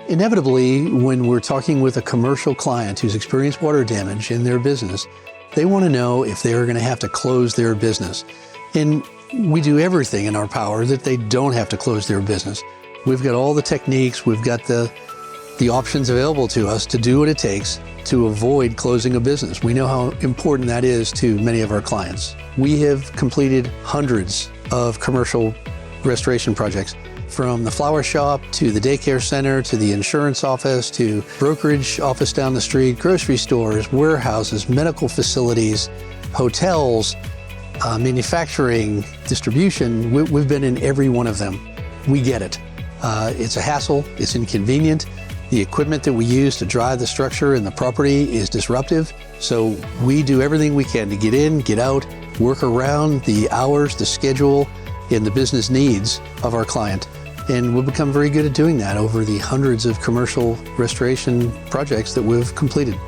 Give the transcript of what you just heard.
Inevitably, when we're talking with a commercial client who's experienced water damage in their business, they want to know if they're going to have to close their business. And we do everything in our power that they don't have to close their business. We've got all the techniques, we've got the options available to us to do what it takes to avoid closing a business. We know how important that is to many of our clients. We have completed hundreds of commercial restoration projects, from the flower shop to the daycare center to the insurance office to brokerage office down the street, grocery stores, warehouses, medical facilities, hotels, manufacturing, distribution. We've been in every one of them. We get it. It's a hassle, it's inconvenient. The equipment that we use to drive the structure and the property is disruptive. So we do everything we can to get in, get out, work around the hours, the schedule, and the business needs of our client. And we've become very good at doing that over the hundreds of commercial restoration projects that we've completed.